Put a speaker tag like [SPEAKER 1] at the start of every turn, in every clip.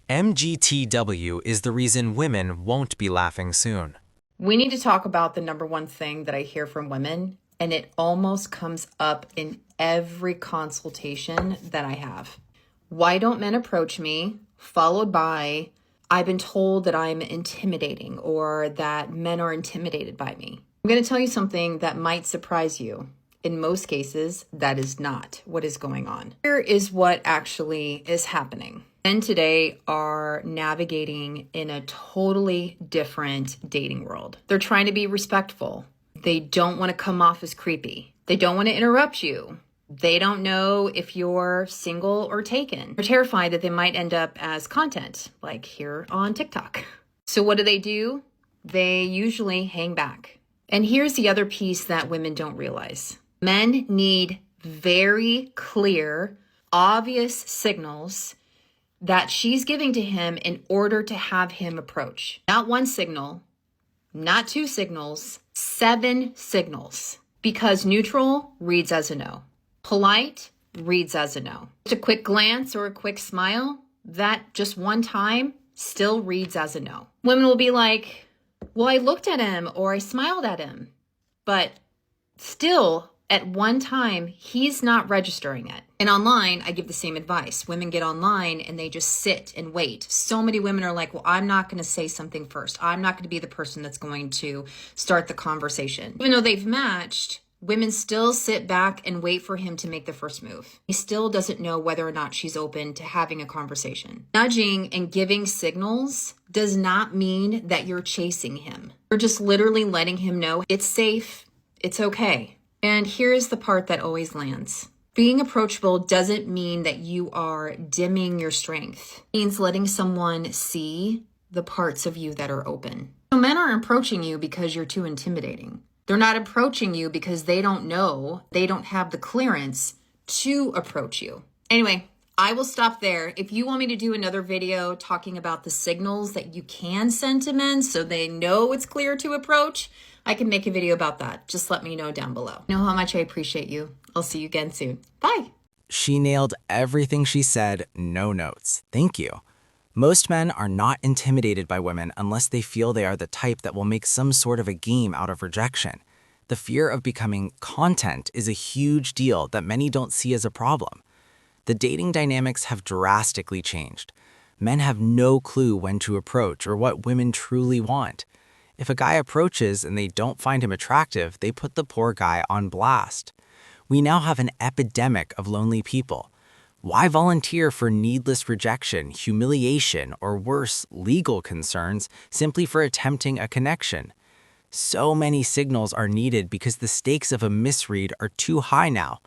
[SPEAKER 1] MGTW is the reason women won't be laughing soon.
[SPEAKER 2] We need to talk about the number one thing that I hear from women, and it almost comes up in every consultation that I have. Why don't men approach me? Followed by, I've been told that I'm intimidating or that men are intimidated by me. I'm going to tell you something that might surprise you. In most cases, that is not what is going on. Here is what actually is happening. Men today are navigating in a totally different dating world. They're trying to be respectful. They don't want to come off as creepy. They don't want to interrupt you. They don't know if you're single or taken. They're terrified that they might end up as content, like here on TikTok. So what do? They usually hang back. And here's the other piece that women don't realize. Men need very clear, obvious signals that she's giving to him in order to have him approach. Not one signal, not two signals, 7 signals. Because neutral reads as a no. Polite reads as a no. Just a quick glance or a quick smile, that just one time still reads as a no. Women will be like, well, I looked at him or I smiled at him, but still at one time, he's not registering it. And online, I give the same advice. Women get online and they just sit and wait. So many women are like, well, I'm not going to say something first. I'm not going to be the person that's going to start the conversation. Even though they've matched, women still sit back and wait for him to make the first move. He still doesn't know whether or not she's open to having a conversation. Nudging and giving signals does not mean that you're chasing him. You're just literally letting him know it's safe, it's okay. And here's the part that always lands. Being approachable doesn't mean that you are dimming your strength. It means letting someone see the parts of you that are open. So men aren't approaching you because you're too intimidating. They're not approaching you because they don't know, they don't have the clearance to approach you. Anyway, I will stop there. If you want me to do another video talking about the signals that you can send to men so they know it's clear to approach, I can make a video about that. Just let me know down below. You know how much I appreciate you. I'll see you again soon. Bye.
[SPEAKER 1] She nailed everything she said, no notes. Thank you. Most men are not intimidated by women unless they feel they are the type that will make some sort of a game out of rejection. The fear of becoming content is a huge deal that many don't see as a problem. The dating dynamics have drastically changed. Men have no clue when to approach or what women truly want. If a guy approaches and they don't find him attractive, they put the poor guy on blast. We now have an epidemic of lonely people. Why volunteer for needless rejection, humiliation, or worse, legal concerns simply for attempting a connection? So many signals are needed because the stakes of a misread are too high now.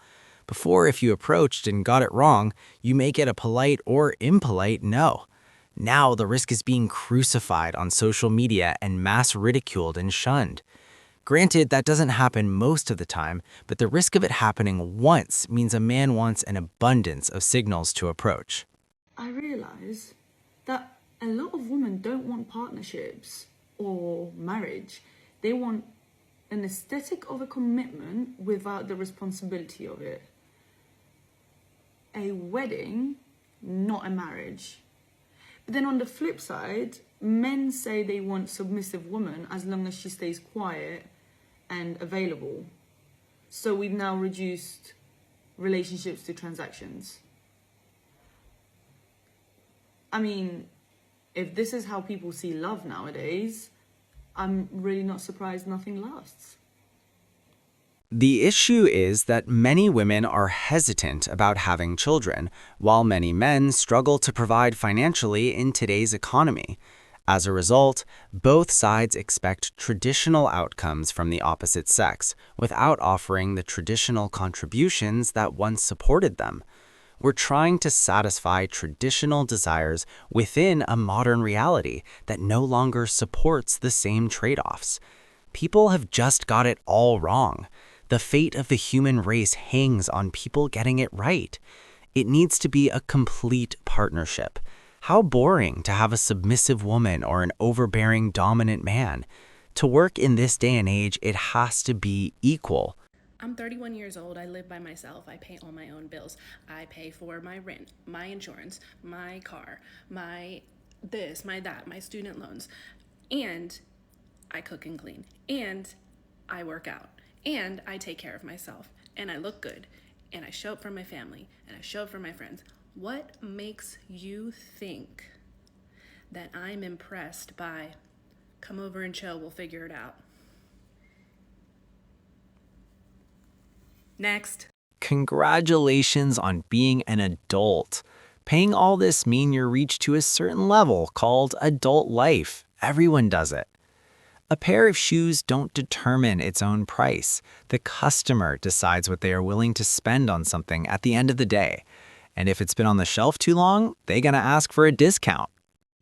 [SPEAKER 1] Before, if you approached and got it wrong, you may get a polite or impolite no. Now the risk is being crucified on social media and mass ridiculed and shunned. Granted, that doesn't happen most of the time, but the risk of it happening once means a man wants an abundance of signals to approach.
[SPEAKER 3] I realise that a lot of women don't want partnerships or marriage. They want an aesthetic of a commitment without the responsibility of it. A wedding, not a marriage. But then on the flip side, men say they want submissive women as long as she stays quiet and available. So we've now reduced relationships to transactions. I mean, if this is how people see love nowadays, I'm really not surprised nothing lasts.
[SPEAKER 1] The issue is that many women are hesitant about having children, while many men struggle to provide financially in today's economy. As a result, both sides expect traditional outcomes from the opposite sex without offering the traditional contributions that once supported them. We're trying to satisfy traditional desires within a modern reality that no longer supports the same trade-offs. People have just got it all wrong. The fate of the human race hangs on people getting it right. It needs to be a complete partnership. How boring to have a submissive woman or an overbearing dominant man. To work in this day and age, it has to be equal.
[SPEAKER 4] I'm 31 years old. I live by myself. I pay all my own bills. I pay for my rent, my insurance, my car, my this, my that, my student loans. And I cook and clean. And I work out. And I take care of myself. And I look good. And I show up for my family. And I show up for my friends. What makes you think that I'm impressed by, come over and chill, we'll figure it out? Next.
[SPEAKER 1] Congratulations on being an adult. Paying all this mean you're reached to a certain level called adult life. Everyone does it. A pair of shoes don't determine its own price. The customer decides what they are willing to spend on something at the end of the day. And if it's been on the shelf too long, they're gonna ask for a discount.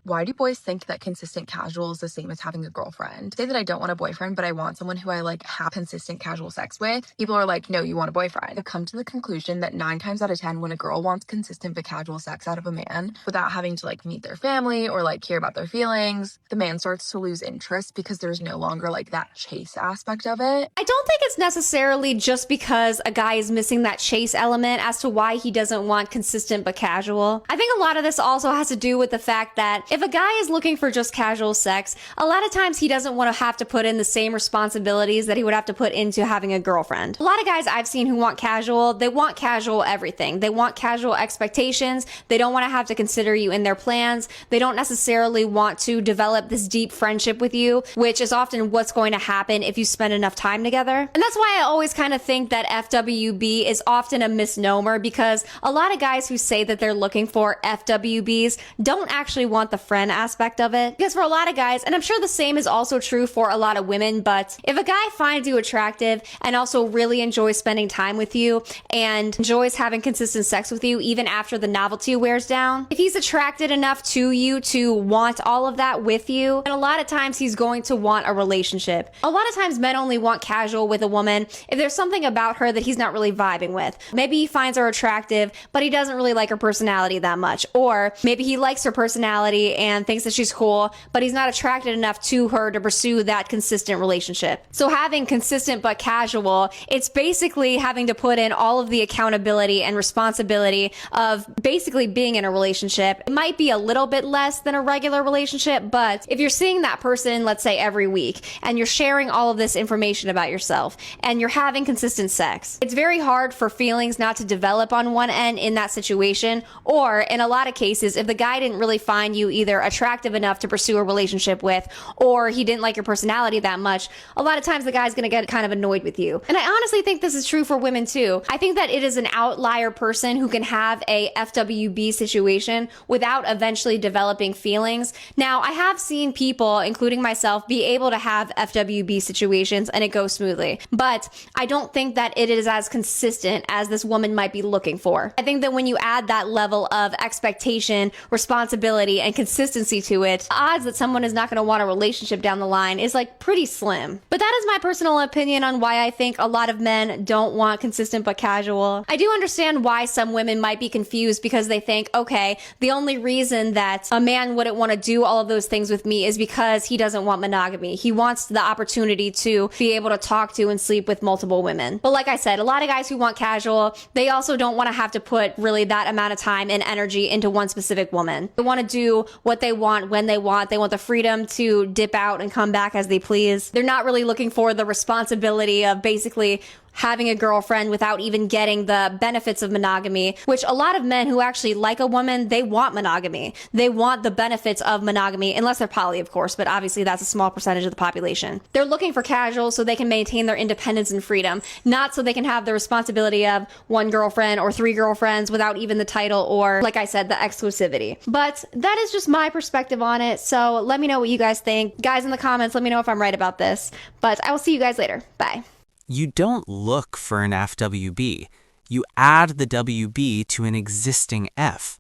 [SPEAKER 5] Why do boys think that consistent casual is the same as having a girlfriend? Say that I don't want a boyfriend, but I want someone who I have consistent casual sex with. People are like, no, you want a boyfriend. I've come to the conclusion that 9 times out of 10, when a girl wants consistent but casual sex out of a man without having to meet their family or hear about their feelings, the man starts to lose interest because there's no longer that chase aspect of it.
[SPEAKER 6] I don't think it's necessarily just because a guy is missing that chase element as to why he doesn't want consistent but casual. I think a lot of this also has to do with the fact that if a guy is looking for just casual sex, a lot of times he doesn't want to have to put in the same responsibilities that he would have to put into having a girlfriend. A lot of guys I've seen who want casual, they want casual everything. They want casual expectations. They don't want to have to consider you in their plans. They don't necessarily want to develop this deep friendship with you, which is often what's going to happen if you spend enough time together. And that's why I always kind of think that FWB is often a misnomer, because a lot of guys who say that they're looking for FWBs don't actually want the friend aspect of it. Because for a lot of guys, and I'm sure the same is also true for a lot of women, but if a guy finds you attractive and also really enjoys spending time with you and enjoys having consistent sex with you even after the novelty wears down, if he's attracted enough to you to want all of that with you, and a lot of times he's going to want a relationship. A lot of times men only want casual with a woman if there's something about her that he's not really vibing with. Maybe he finds her attractive, but he doesn't really like her personality that much. Or maybe he likes her personality and thinks that she's cool, but he's not attracted enough to her to pursue that consistent relationship. So having consistent but casual, it's basically having to put in all of the accountability and responsibility of basically being in a relationship. It might be a little bit less than a regular relationship, but if you're seeing that person, let's say every week, and you're sharing all of this information about yourself, and you're having consistent sex, it's very hard for feelings not to develop on one end in that situation. Or in a lot of cases, if the guy didn't really find you either attractive enough to pursue a relationship with, or he didn't like your personality that much, a lot of times the guy's gonna get kind of annoyed with you. And I honestly think this is true for women too. I think that it is an outlier person who can have a FWB situation without eventually developing feelings. Now, I have seen people, including myself, be able to have FWB situations and it goes smoothly. But I don't think that it is as consistent as this woman might be looking for. I think that when you add that level of expectation, responsibility, and consistency to it, the odds that someone is not going to want a relationship down the line is pretty slim. But that is my personal opinion on why I think a lot of men don't want consistent but casual. I do understand why some women might be confused because they think, okay, the only reason that a man wouldn't want to do all of those things with me is because he doesn't want monogamy. He wants the opportunity to be able to talk to and sleep with multiple women. But like I said, a lot of guys who want casual, they also don't want to have to put really that amount of time and energy into one specific woman. They want to do what they want when they want. They want the freedom to dip out and come back as they please. They're not really looking for the responsibility of basically having a girlfriend without even getting the benefits of monogamy, which a lot of men who actually like a woman, they want monogamy. They want the benefits of monogamy, unless they're poly, of course, but obviously that's a small percentage of the population. They're looking for casual so they can maintain their independence and freedom, not so they can have the responsibility of one girlfriend or 3 girlfriends without even the title or, like I said, the exclusivity. But that is just my perspective on it, so let me know what you guys think. Guys in the comments, let me know if I'm right about this. But I will see you guys later. Bye.
[SPEAKER 1] You don't look for an FWB. You add the WB to an existing F.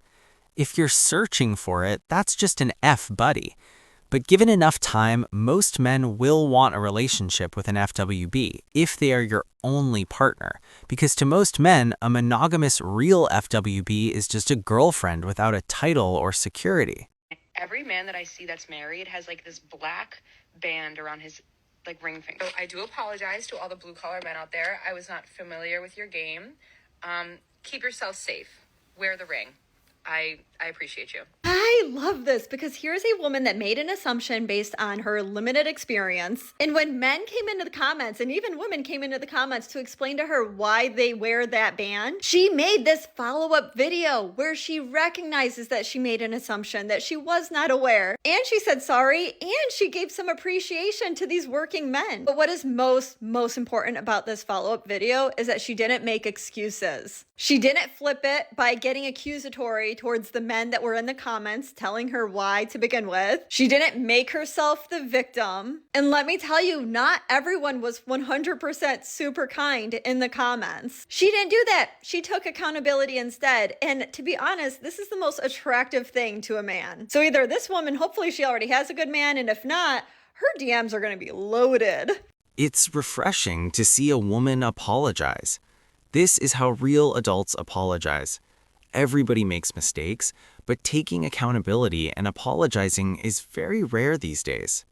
[SPEAKER 1] If you're searching for it, that's just an F buddy. But given enough time, most men will want a relationship with an FWB if they are your only partner. Because to most men, a monogamous real FWB is just a girlfriend without a title or security.
[SPEAKER 7] Every man that I see that's married has this black band around his like ring finger. So I do apologize to all the blue collar men out there. I was not familiar with your game. Keep yourself safe. Wear the ring. I appreciate you.
[SPEAKER 2] I love this because here's a woman that made an assumption based on her limited experience. And when men came into the comments, and even women came into the comments to explain to her why they wear that band, she made this follow-up video where she recognizes that she made an assumption, that she was not aware. And she said sorry, and she gave some appreciation to these working men. But what is most important about this follow-up video is that she didn't make excuses. She didn't flip it by getting accusatory towards the men that were in the comments telling her why to begin with. She didn't make herself the victim. And let me tell you, not everyone was 100% super kind in the comments. She didn't do that. She took accountability instead. And to be honest, this is the most attractive thing to a man. So either this woman, hopefully she already has a good man, and if not, her DMs are going to be loaded.
[SPEAKER 1] It's refreshing to see a woman apologize. This is how real adults apologize. Everybody makes mistakes, but taking accountability and apologizing is very rare these days.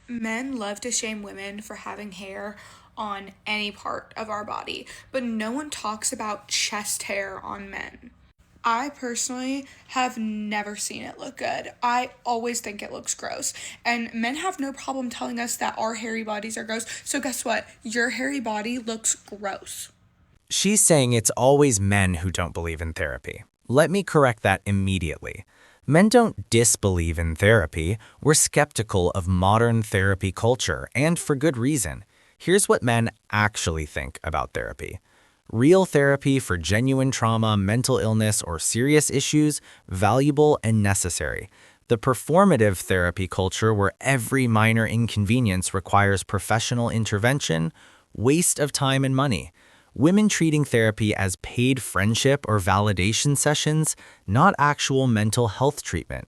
[SPEAKER 8] Men love to shame women for having hair on any part of our body, but no one talks about chest hair on men. I personally have never seen it look good. I always think it looks gross. And men have no problem telling us that our hairy bodies are gross. So guess what? Your hairy body looks gross.
[SPEAKER 1] She's saying it's always men who don't believe in therapy. Let me correct that immediately. Men don't disbelieve in therapy. We're skeptical of modern therapy culture, and for good reason. Here's what men actually think about therapy. Real therapy for genuine trauma, mental illness, or serious issues, valuable and necessary. The performative therapy culture where every minor inconvenience requires professional intervention, waste of time and money. Women treating therapy as paid friendship or validation sessions, not actual mental health treatment.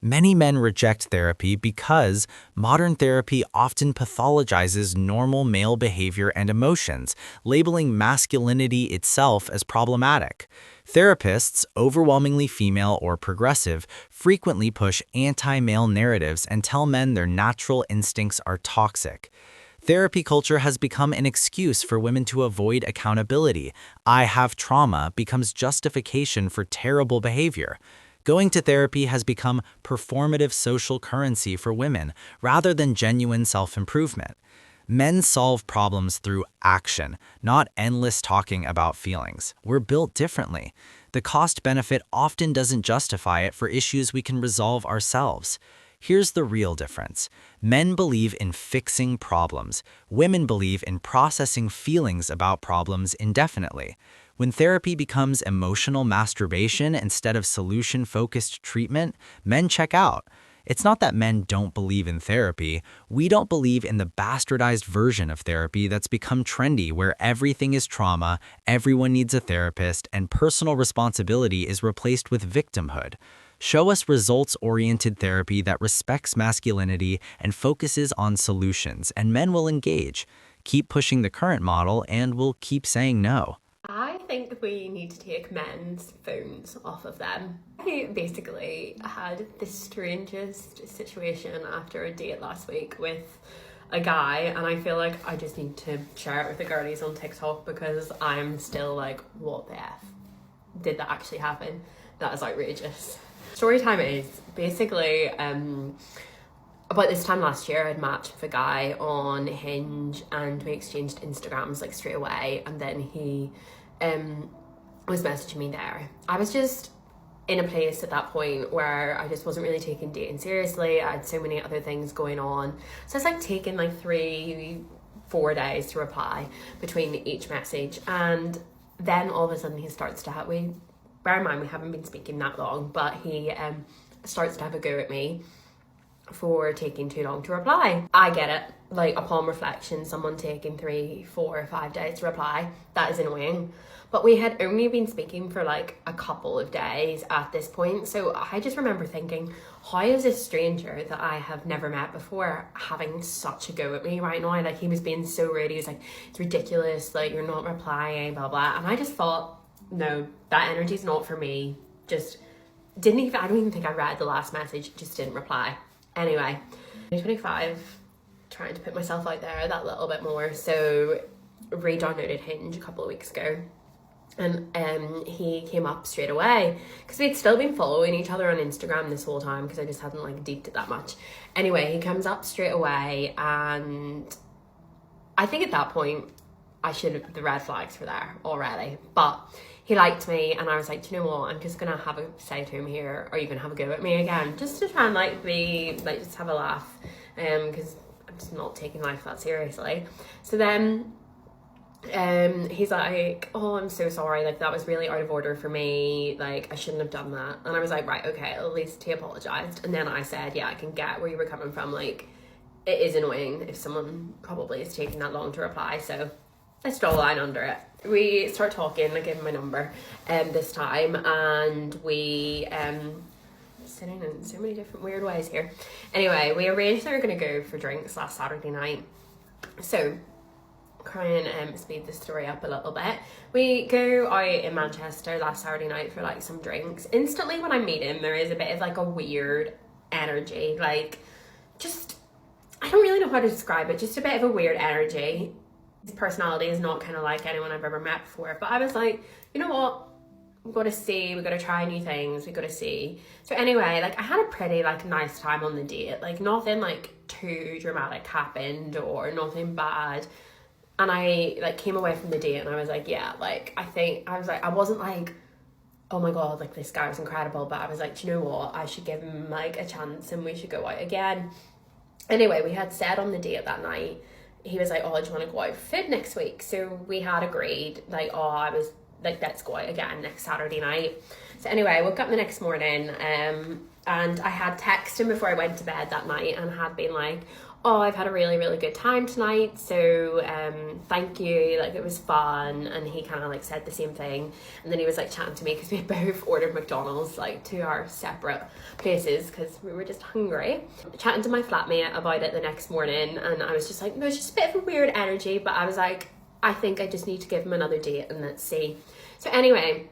[SPEAKER 1] Many men reject therapy because modern therapy often pathologizes normal male behavior and emotions, labeling masculinity itself as problematic. Therapists, overwhelmingly female or progressive, frequently push anti-male narratives and tell men their natural instincts are toxic. Therapy culture has become an excuse for women to avoid accountability. I have trauma becomes justification for terrible behavior. Going to therapy has become performative social currency for women rather than genuine self-improvement. Men solve problems through action, not endless talking about feelings. We're built differently. The cost-benefit often doesn't justify it for issues we can resolve ourselves. Here's the real difference. Men believe in fixing problems. Women believe in processing feelings about problems indefinitely. When therapy becomes emotional masturbation instead of solution-focused treatment, men check out. It's not that men don't believe in therapy. We don't believe in the bastardized version of therapy that's become trendy where everything is trauma, everyone needs a therapist, and personal responsibility is replaced with victimhood. Show us results-oriented therapy that respects masculinity and focuses on solutions, and men will engage. Keep pushing the current model, and we'll keep saying no.
[SPEAKER 9] I think we need to take men's phones off of them. I basically had the strangest situation after a date last week with a guy, and I feel like I just need to share it with the girlies on TikTok because I'm still like, what the F? Did that actually happen? That is outrageous. Story time is basically about this time last year I'd matched with a guy on Hinge and we exchanged Instagrams like straight away, and then he was messaging me there. I was just in a place at that point where I just wasn't really taking dating seriously. I had so many other things going on, so it's like taking like 3-4 days to reply between each message, and then all of a sudden he starts to have, bear in mind we haven't been speaking that long, but he starts to have a go at me for taking too long to reply. I get it, like upon reflection, someone taking 3, 4, 5 days to reply, that is annoying. But we had only been speaking for like a couple of days at this point, so I just remember thinking, how is this stranger that I have never met before having such a go at me right now? Like, he was being so rude. He was like, it's ridiculous, like you're not replying, blah blah. And I just thought, no, that energy's not for me. Just I don't even think I read the last message, just didn't reply. Anyway, 2025, trying to put myself out there that little bit more. So re-downloaded Hinge a couple of weeks ago, and he came up straight away because we'd still been following each other on Instagram this whole time because I just hadn't like deeped it that much. Anyway, he comes up straight away, and I think at that point the red flags were there already, but he liked me, and I was like, do you know what, I'm just gonna have a say to him here, are you gonna have a go at me again, just to try and like be like, just have a laugh, because I'm just not taking life that seriously. So then he's like, oh, I'm so sorry, like that was really out of order for me, like I shouldn't have done that. And I was like, right, okay, at least he apologized. And then I said, yeah, I can get where you were coming from, like it is annoying if someone probably is taking that long to reply, so let's draw a line under it. We start talking, I give him my number this time, and we sitting in so many different weird ways here. Anyway, we arranged that we were going to go for drinks last Saturday night. So try and speed the story up a little bit. We go out in Manchester last Saturday night for like some drinks. Instantly when I meet him, there is a bit of like a weird energy, like just, I don't really know how to describe it, just a bit of a weird energy. His personality is not kind of like anyone I've ever met before, but I was like, you know what, we've got to see, we've got to try new things, we've got to see. So anyway, like I had a pretty like nice time on the date, like nothing like too dramatic happened or nothing bad. And I like came away from the date and I was like, yeah, like I wasn't like, oh my god, like this guy was incredible, but I was like, do you know what, I should give him like a chance and we should go out again. Anyway, we had said on the date that night, he was like, oh, do you want to go out for food next week? So we had agreed, like, oh, I was like, let's go out again next Saturday night. So anyway, I woke up the next morning and I had texted him before I went to bed that night and had been like, oh, I've had a really, really good time tonight, so thank you, like it was fun. And he kind of like said the same thing, and then he was like chatting to me because we had both ordered McDonald's like to our separate places because we were just hungry. Chatting to my flatmate about it the next morning, and I was just like, no, it's just a bit of a weird energy, but I was like, I think I just need to give him another date and let's see. So anyway,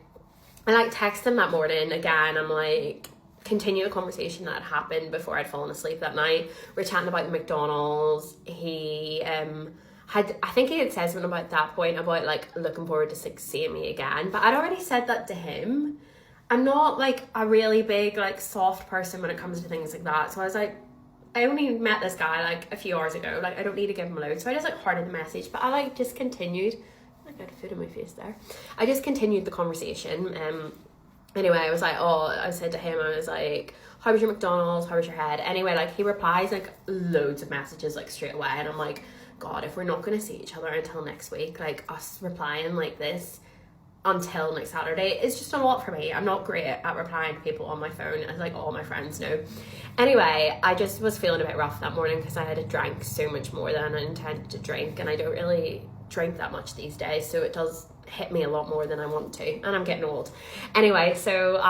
[SPEAKER 9] I like texted him that morning again. I'm like, continue the conversation that had happened before I'd fallen asleep that night. We're chatting about the McDonald's. He I think he had said something about that point about like looking forward to like seeing me again, but I'd already said that to him. I'm not like a really big like soft person when it comes to things like that, so I was like, I only met this guy like a few hours ago, like I don't need to give him a load. So I just like hearted the message, but I like just continued, I got food in my face there, I just continued the conversation. Anyway, I was like, oh, I said to him, I was like, how was your McDonald's? How was your head? Anyway, like he replies like loads of messages like straight away. And I'm like, God, if we're not going to see each other until next week, like us replying like this until next Saturday is just a lot for me. I'm not great at replying to people on my phone, as like all my friends know. Anyway, I just was feeling a bit rough that morning because I had drank so much more than I intended to drink. And I don't really drink that much these days, so it does hit me a lot more than I want to, and I'm getting old. Anyway, so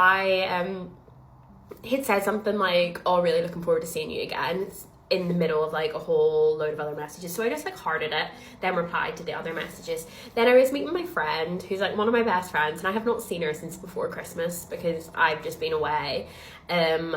[SPEAKER 9] he'd said something like, oh, really looking forward to seeing you again. It's in the middle of like a whole load of other messages, so I just like hearted it, then replied to the other messages. Then I was meeting my friend who's like one of my best friends, and I have not seen her since before Christmas because I've just been away, and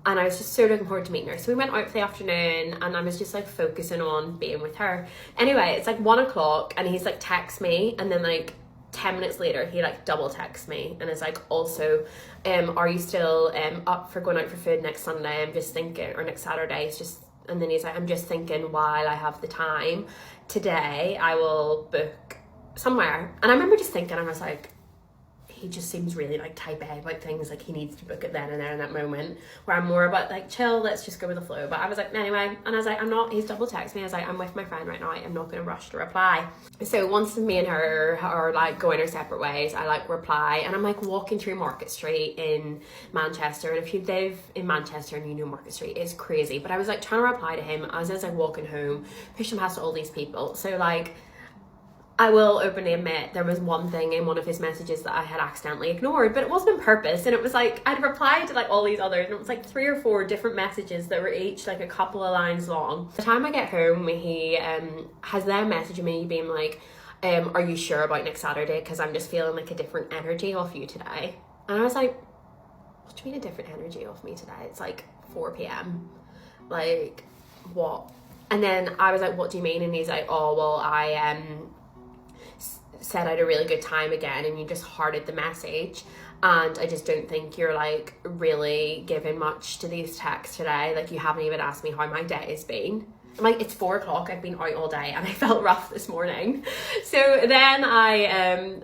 [SPEAKER 9] I was just so looking forward to meeting her. So we went out for the afternoon and I was just like focusing on being with her. Anyway, it's like 1 o'clock and he's like text me, and then like 10 minutes later he like double texts me and is like, also are you still up for going out for food next Sunday? I'm just thinking, or next Saturday. It's just, and then he's like, I'm just thinking while I have the time today I will book somewhere. And I remember just thinking, I was like, he just seems really like type A about things, like he needs to book it then and there in that moment, where I'm more about like chill, let's just go with the flow. But I was like, anyway, and I was like, I'm not, he's double texted me, I was like, I'm with my friend right now, I'm not going to rush to reply. So once me and her are like going our separate ways, I like reply, and I'm like walking through Market Street in Manchester, and if you live in Manchester and you know Market Street, it's crazy. But I was like trying to reply to him as I was like walking home, pushing past all these people. So like, I will openly admit there was one thing in one of his messages that I had accidentally ignored, but it wasn't on purpose, and it was like I'd replied to like all these others, and it was like 3 or 4 different messages that were each like a couple of lines long. By the time I get home, he has then messaged me being like, are you sure about next Saturday, because I'm just feeling like a different energy off you today. And I was like, what do you mean a different energy off me today? It's like 4 p.m. like, what And then I was like, what do you mean? And he's like, oh, well, I said I had a really good time again, and you just hearted the message. And I just don't think you're like really giving much to these texts today. Like, you haven't even asked me how my day has been. I'm like, it's 4 o'clock, I've been out all day and I felt rough this morning. So then I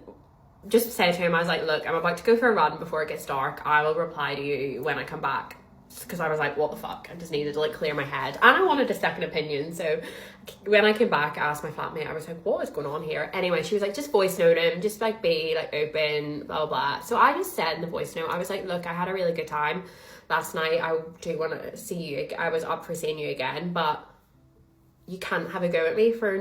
[SPEAKER 9] just said to him, I was like, look, I'm about to go for a run before it gets dark. I will reply to you when I come back. Because I was like, what the fuck? I just needed to like clear my head. And I wanted a second opinion. So when I came back, I asked my flatmate, I was like, what is going on here? Anyway, she was like, just voice note him, just like be like open, blah, blah, blah. So I just said in the voice note, I was like, look, I had a really good time last night. I do want to see you. I was up for seeing you again, but you can't have a go at me for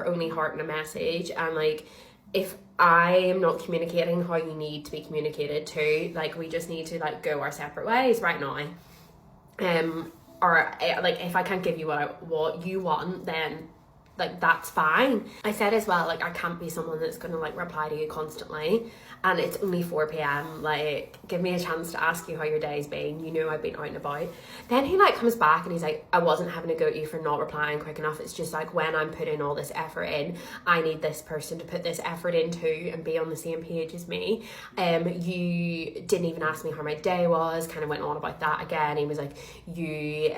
[SPEAKER 9] only hearting a message. And like, if I am not communicating how you need to be communicated to, like, we just need to like go our separate ways right now. Or like, if I can't give you what you want, then like that's fine. I said as well, like, I can't be someone that's gonna like reply to you constantly, and it's only 4 p.m. like, give me a chance to ask you how your day's been. You know, I've been out and about. Then he like comes back and he's like, I wasn't having a go at you for not replying quick enough. It's just like, when I'm putting all this effort in, I need this person to put this effort into and be on the same page as me. You didn't even ask me how my day was. Kind of went on about that again. He was like, you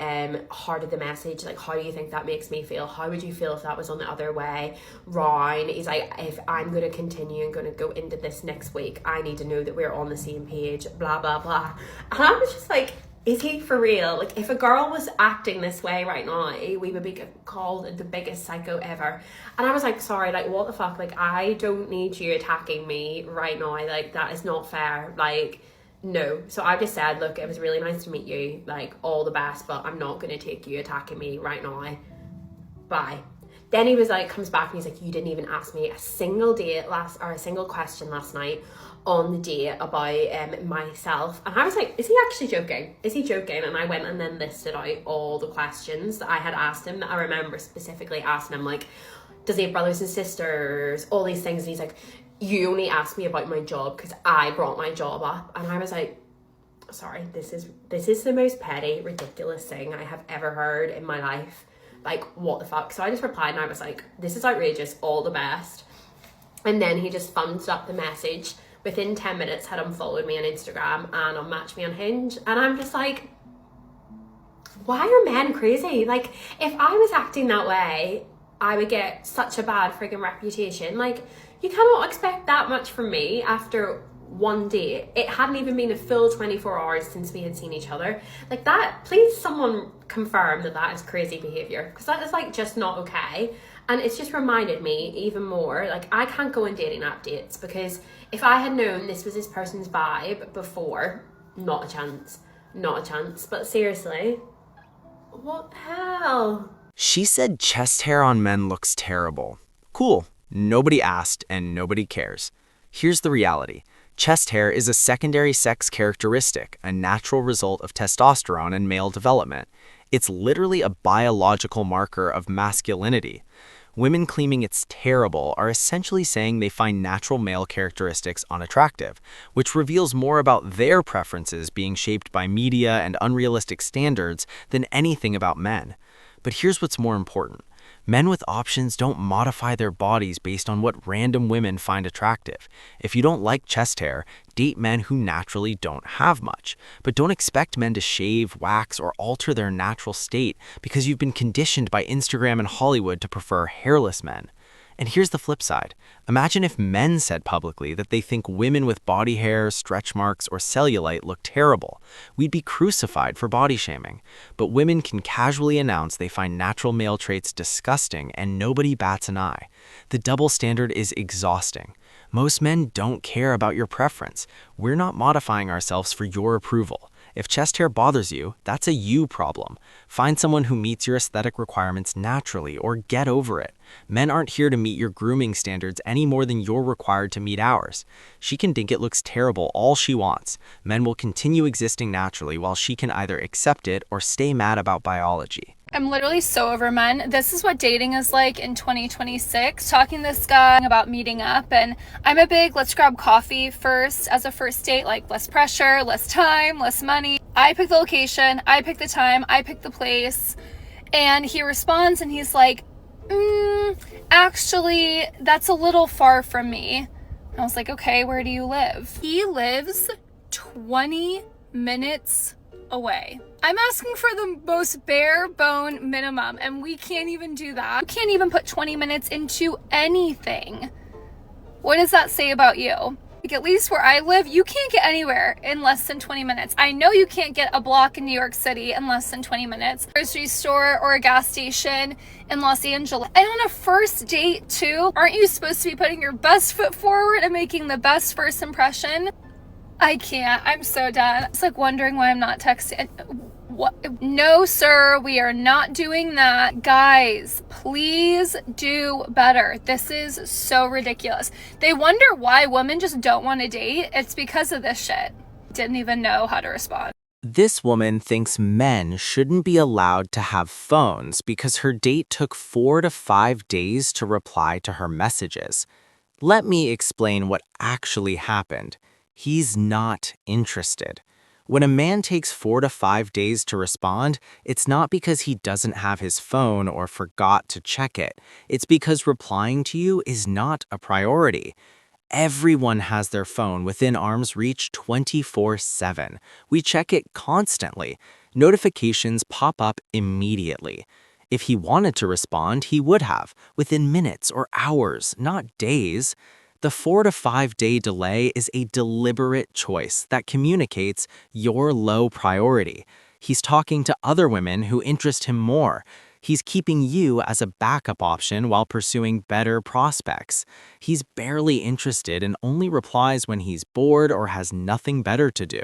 [SPEAKER 9] hearted the message, like, how do you think that makes me feel? How would you feel if that was on the other way round? He's like, if I'm going to continue and going to go into this next week, I need to know that we're on the same page, blah, blah, blah. And I was just like, is he for real? Like, if a girl was acting this way right now, we would be called the biggest psycho ever. And I was like, sorry, like, what the fuck? Like, I don't need you attacking me right now. Like, that is not fair. Like, no. So I just said, look, it was really nice to meet you. Like, all the best, but I'm not going to take you attacking me right now. Bye. Then he was like, comes back and he's like, you didn't even ask me a single question last night on the date about myself. And I was like, is he actually joking? Is he joking? And I went and then listed out all the questions that I had asked him, that I remember specifically asking him, like, does he have brothers and sisters? All these things. And he's like, you only asked me about my job because I brought my job up. And I was like, sorry, this is the most petty, ridiculous thing I have ever heard in my life. Like, what the fuck? So I just replied and I was like, this is outrageous, all the best. And then he just thumbs up the message. Within 10 minutes had unfollowed me on Instagram and unmatched me on Hinge. And I'm just like, why are men crazy? Like, if I was acting that way, I would get such a bad friggin' reputation. Like, you cannot expect that much from me after one date. It hadn't even been a full 24 hours since we had seen each other. Like, that, please someone confirm that is crazy behavior, because that is like just not okay. And it's just reminded me even more, like, I can't go on dating app dates, because if I had known this was this person's vibe before, not a chance. But seriously, what the hell?
[SPEAKER 1] She said chest hair on men looks terrible. Cool. Nobody asked and nobody cares. Here's the reality. Chest hair is a secondary sex characteristic, a natural result of testosterone and male development. It's literally a biological marker of masculinity. Women claiming it's terrible are essentially saying they find natural male characteristics unattractive, which reveals more about their preferences being shaped by media and unrealistic standards than anything about men. But here's what's more important. Men with options don't modify their bodies based on what random women find attractive. If you don't like chest hair, date men who naturally don't have much. But don't expect men to shave, wax, or alter their natural state because you've been conditioned by Instagram and Hollywood to prefer hairless men. And here's the flip side. Imagine if men said publicly that they think women with body hair, stretch marks, or cellulite look terrible. We'd be crucified for body shaming. But women can casually announce they find natural male traits disgusting and nobody bats an eye. The double standard is exhausting. Most men don't care about your preference. We're not modifying ourselves for your approval. If chest hair bothers you, that's a you problem. Find someone who meets your aesthetic requirements naturally or get over it. Men aren't here to meet your grooming standards any more than you're required to meet ours. She can think it looks terrible all she wants. Men will continue existing naturally while she can either accept it or stay mad about biology.
[SPEAKER 10] I'm literally so over men. This is what dating is like in 2026. Talking to this guy about meeting up, and I'm a big let's grab coffee first as a first date, like less pressure, less time, less money. I pick the location, I pick the time, I pick the place. And he responds and he's like, actually, that's a little far from me. I was like, okay, where do you live? He lives 20 minutes away. I'm asking for the most bare bone minimum, and we can't even do that. You can't even put 20 minutes into anything. What does that say about you? Like, at least where I live, you can't get anywhere in less than 20 minutes. I know you can't get a block in New York City in less than 20 minutes. Grocery store or a gas station in Los Angeles. And on a first date too, aren't you supposed to be putting your best foot forward and making the best first impression? I can't. I'm so done. It's like wondering why I'm not texting. What? No, sir, we are not doing that. Guys, please do better. This is so ridiculous. They wonder why women just don't want to date. It's because of this shit. Didn't even know how to respond.
[SPEAKER 1] This woman thinks men shouldn't be allowed to have phones because her date took 4 to 5 days to reply to her messages. Let me explain what actually happened. He's not interested. When a man takes 4 to 5 days to respond, it's not because he doesn't have his phone or forgot to check it. It's because replying to you is not a priority. Everyone has their phone within arm's reach 24/7. We check it constantly. Notifications pop up immediately. If he wanted to respond, he would have, within minutes or hours, not days. The 4 to 5 day delay is a deliberate choice that communicates your low priority. He's talking to other women who interest him more. He's keeping you as a backup option while pursuing better prospects. He's barely interested and only replies when he's bored or has nothing better to do.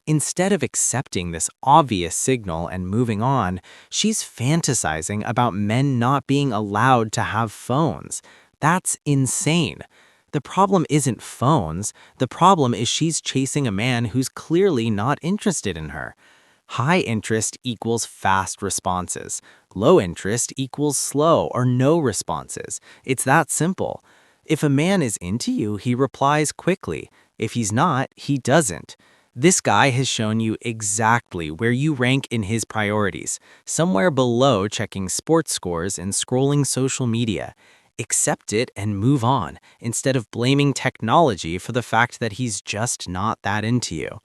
[SPEAKER 1] Instead of accepting this obvious signal and moving on, she's fantasizing about men not being allowed to have phones. That's insane. The problem isn't phones. The problem is she's chasing a man who's clearly not interested in her. High interest equals fast responses. Low interest equals slow or no responses. It's that simple. If a man is into you, he replies quickly. If he's not, he doesn't. This guy has shown you exactly where you rank in his priorities, somewhere below checking sports scores and scrolling social media. Accept it and move on, instead of blaming technology for the fact that he's just not that into you.